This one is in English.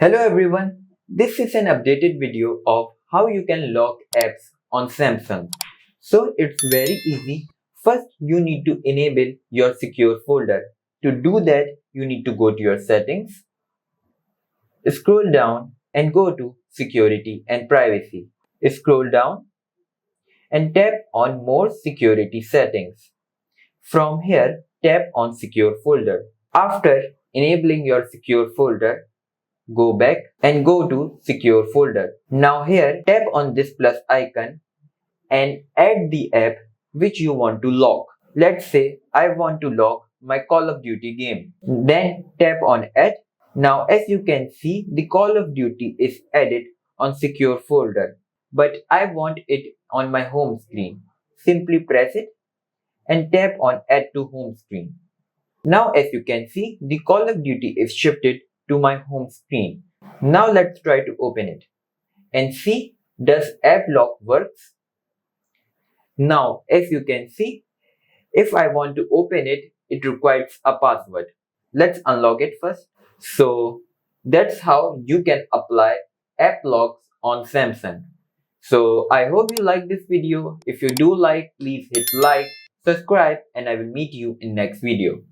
Hello everyone, this is an updated video of how you can lock apps on Samsung. So it's very easy. First you need to enable your secure folder. To do that you need to go to your settings, scroll down and go to security and privacy. Scroll down and tap on more security settings. From here tap on secure folder. After enabling your secure folder, go back and go to secure folder. Now here tap on this plus icon and add the app which you want to lock. Let's say I want to lock my Call of Duty game. Then tap on add. Now as you can see, the Call of Duty is added on secure folder, but I want it on my home screen. Simply press it and tap on add to home screen. Now as you can see, the Call of Duty is shifted to my home screen. Now let's try to open it and see, does app lock works? Now as you can see, if I want to open it, it requires a password. Let's unlock it first. So that's how you can apply app locks on Samsung. So I hope you like this video. If you do like, please hit like, subscribe, and I will meet you in next video.